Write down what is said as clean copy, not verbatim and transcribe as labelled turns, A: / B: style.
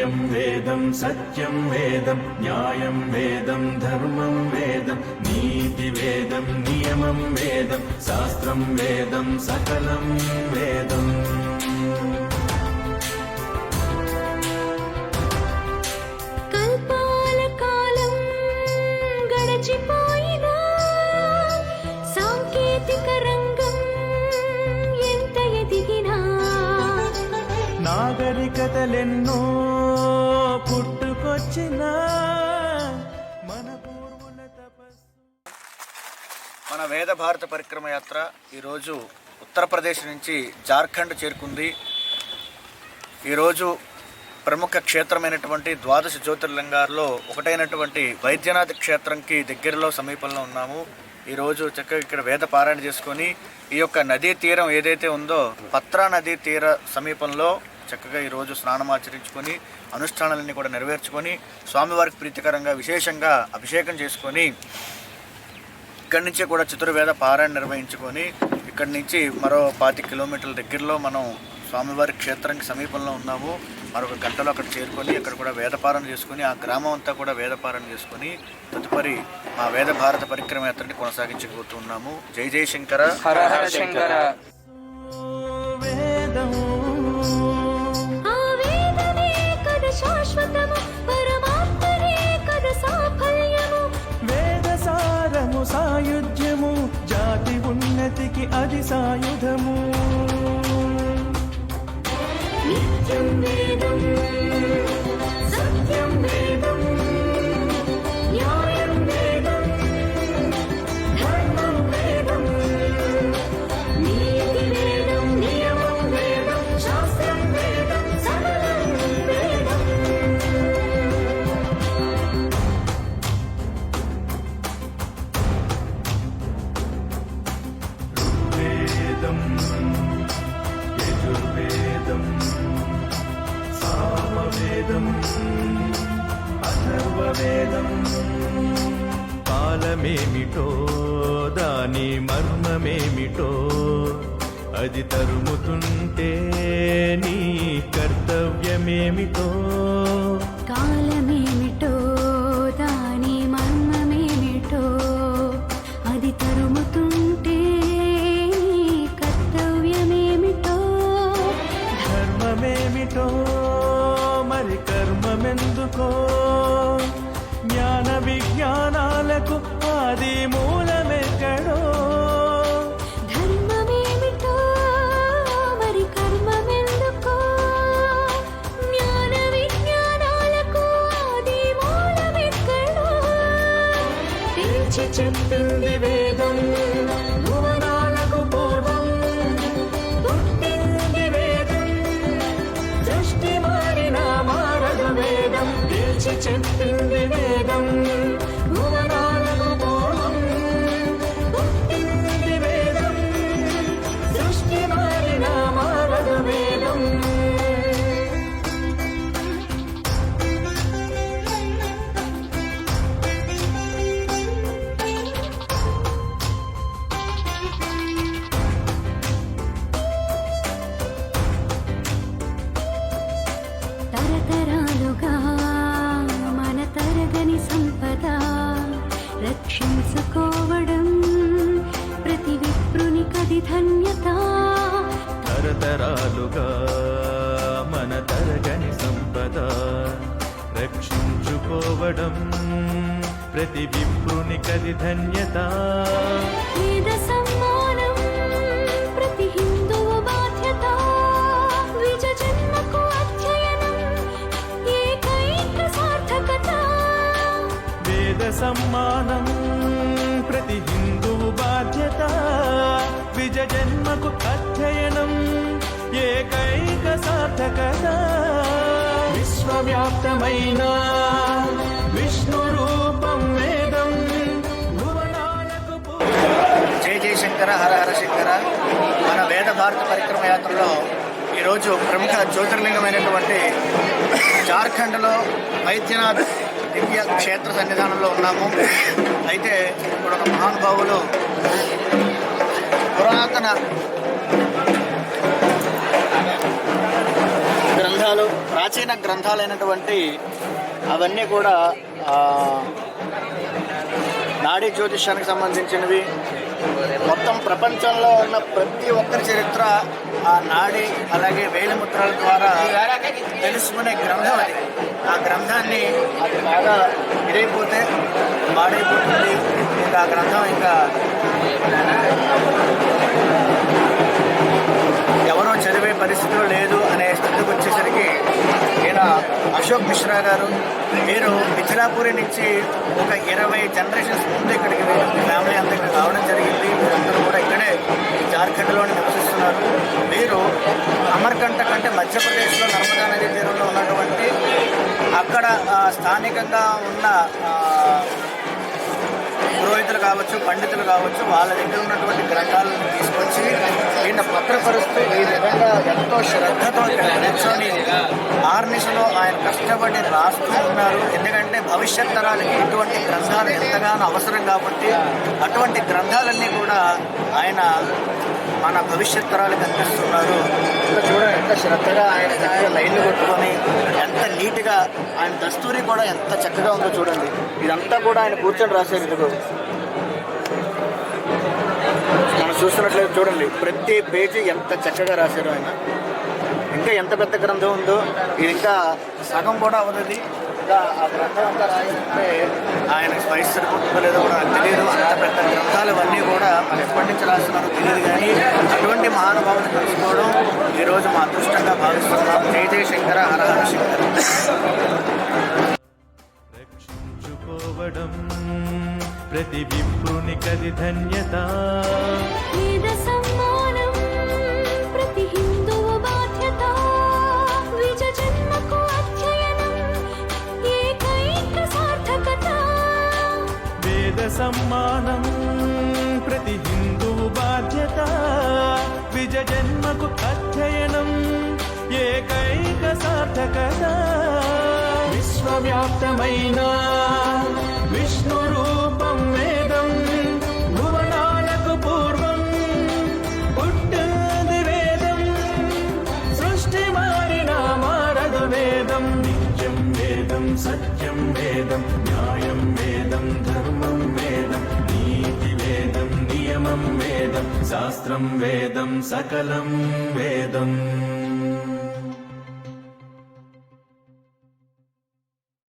A: नित्यं वेदं सत्यं वेदं न्यायं वेदं धर्मं वेदं नीतिवेदं नियमं वेदं शास्त्रं वेदं सकलं वेदम्
B: నాగరికతలెన్నో పుట్టుకొచ్చిన మన పూర్వుల తపస్సు.
C: మన వేద భారత పరిక్రమ యాత్ర ఈరోజు ఉత్తరప్రదేశ్ నుంచి జార్ఖండ్ చేరుకుంది. ఈరోజు ప్రముఖ క్షేత్రమైనటువంటి ద్వాదశ జ్యోతిర్లింగాల్లో ఒకటైనటువంటి వైద్యనాథ్ క్షేత్రంకి దగ్గరలో సమీపంలో ఉన్నాము. ఈరోజు చక్కగా ఇక్కడ వేద పారాయణ చేసుకొని ఈ యొక్క నదీ తీరం ఏదైతే ఉందో పత్రా నదీ తీర సమీపంలో చక్కగా ఈరోజు స్నానం ఆచరించుకొని అనుష్ఠానాలన్నీ కూడా నెరవేర్చుకొని స్వామివారికి ప్రీతికరంగా విశేషంగా అభిషేకం చేసుకొని ఇక్కడి నుంచే కూడా చతుర్వేద పారాయణ నిర్వహించుకొని ఇక్కడి నుంచి మరో 25 కిలోమీటర్ల దగ్గరలో మనం స్వామివారి క్షేత్రానికి సమీపంలో ఉన్నాము. మరొక గంటలో అక్కడ చేరుకొని అక్కడ కూడా వేదపారాయణ చేసుకొని ఆ గ్రామం అంతా కూడా వేదపారాయణ చేసుకొని తదుపరి మా వేద భారత పరిక్రమ యాత్రని కొనసాగించబోతున్నాము. జై జై శంకర,
D: హర హర శంకర.
B: సాయుధ్యము జాతి ఉన్నతికి అది సాయుధము.
E: నిత్యం వేదం సత్యం వేదం న్యాయం వేదం ధర్మం వేదం నీతి వేదం నియమం వేదం శాస్త్రం వేదం సకలం వేదం.
A: యజుర్వేదం సామవేదం అథర్వవేదం
B: కాలమేమిటో దాని మర్మమేమిటో అది తరుముతుంటే నీ కర్తవ్యమేమిటో.
E: కాలమేమిటో దాని మర్మమేమిటో అది తరుముతుంటే కర్తవ్యమేమిటో.
B: ధర్మమేమిటో మరి కర్మమెందుకో జ్ఞాన విజ్ఞానాలకు ఆది మూలమెక్కడో.
E: ధర్మమేమిటో మరి కర్మమెందుకో జ్ఞాన విజ్ఞానాలకు ఆది మూలమెక్కడో. తెల్చి చెప్పింది వేదం భువనాలకు పూర్వం పుట్టింది వేదం సృష్టి మారిన మారదు వేదం. తెల్చి చెప్పింది వేదం భువనాలకు పూర్వం పుట్టింది వేదం సృష్టి మారిన మారదు వేదం. తరతరాలుగా మన తరగని సంపద రక్షించుకోవడం ప్రతి విప్రుని కది ధన్యత.
B: తరతరాలుగా మన తరగని సంపద రక్షించుకోవడం ప్రతి విప్రుని కది ధన్యత.
E: వేద సమ్మానం ప్రతి హిందువు బాధ్యత. విజ జన్మకు అధ్యయనం ఏకైక సార్థకత.
B: వేద సమ్మానం ప్రతి హిందువు బాధ్యత. విజ జన్మకు అధ్యయనం ఏకైక సార్థకత. విశ్వవ్యాప్తమైన విష్ణు రూపం వేదం భువనాలకు
C: జై జై శంకర, హర హర శంకర. మన వేద భారత పరిక్రమ యాత్రలో ఈరోజు ప్రముఖ జ్యోతిర్లింగమైనటువంటి జార్ఖండ్లో వైద్యనాథ్ దివ్య క్షేత్ర సన్నిధానంలో ఉన్నాము. అయితే ఇప్పుడు ఒక మహానుభావులు పురాతన గ్రంథాలు, ప్రాచీన ప్రాచీన గ్రంథాలైనటువంటి అవన్నీ కూడా నాడీ జ్యోతిష్యానికి సంబంధించినవి. మొత్తం ప్రపంచంలో ఉన్న ప్రతి ఒక్కరి చరిత్ర ఆ నాడీ అలాగే వేలిముద్రల ద్వారా తెలుసుకునే గ్రంథం అది. ఆ గ్రంథాన్ని అది బాగా ఇదైపోతే పాడైపోతుంది. ఇంకా ఆ గ్రంథం ఇంకా ఎవరో చదివే పరిస్థితులు లేదు అనే స్థితికి వచ్చేసరికి ఈయన అశోక్ మిశ్రా గారు వీరు మిథిలాపురి నుంచి ఒక 20 జనరేషన్స్ ముందు ఇక్కడికి ఫ్యామిలీ అంతా ఇక్కడ రావడం జరిగింది. వీరందరూ కూడా ఇక్కడే జార్ఖండ్లోనే నివసిస్తున్నారు. వీరు అమర్కంటక్ అంటే మధ్యప్రదేశ్లో నర్మదా నదీ తీరంలో ఉన్నటువంటి అక్కడ స్థానికంగా ఉన్న పురోహితులు కావచ్చు, పండితులు కావచ్చు, వాళ్ళ దగ్గర ఉన్నటువంటి గ్రంథాలను తీసుకొచ్చి ఈయన పత్రపరుస్తూ ఈ విధంగా ఎంతో శ్రద్ధతో కూర్చొని ఆర్నిషలో ఆయన కష్టపడి రాస్తూ ఉన్నారు. ఎందుకంటే భవిష్యత్ తరాలకి ఇటువంటి గ్రంథాలు ఎంతగానో అవసరం కాబట్టి అటువంటి గ్రంథాలన్నీ కూడా ఆయన మన భవిష్యత్ తరాలకు అందిస్తున్నారు. ఇంకా చూడండి ఎంత శ్రద్ధగా ఆయన చక్కగా లైన్లు కొట్టుకొని ఎంత నీట్గా ఆయన దస్తూరి కూడా ఎంత చక్కగా ఉందో చూడండి. ఇదంతా కూడా ఆయన కూర్చొని రాశారు. ఇదిగో మనం చూస్తున్నట్లయితే చూడండి ప్రతి పేజీ ఎంత చక్కగా రాశారు ఆయన. ఇంకా ఎంత పెద్ద గ్రంథం ఉందో ఇది ఇంకా సగం కూడా అవుతుంది. ఇంకా ఆ గ్రంథం అంతా రాయాలంటే ఆయన స్పైస్ సరిపోతుందో లేదో కూడా నాకు తెలియదు. అంత పెద్ద గ్రంథాలు ఇవన్నీ కూడా మన ఎప్పటి నుంచి రాస్తున్నారో తెలియదు. కానీ అటువంటి మహానుభావులు తెలుసుకోవడం ఈరోజు మా అదృష్టంగా భావిస్తున్నాం. జయ జయ శంకర, హర హర శంకర.
B: రక్షించుకోవడం ప్రతి విప్రుని కది ధన్యత.
E: వేద సమ్మానం ప్రతి హిందువు బాధ్యత. విజ జన్మకు అధ్యయనం ఏకైక సార్థకత.
B: వేద సమ్మానం ప్రతి హిందువు బాధ్యత. విజ జన్మకు అధ్యయనం ఏకైక సార్థకత. విశ్వవ్యాప్తమైన విష్ణు రూపం వేదం. భువనాలకు పూర్వం పుట్టింది వేదం. సృష్టి మారినా మారదు వేదం.
A: నిత్యం వేదం సత్యం వేదం న్యాయం వేదం ధర్మం వేదం నీతి వేదం నియమం వేదం శాస్త్రం వేదం సకలం వేదం.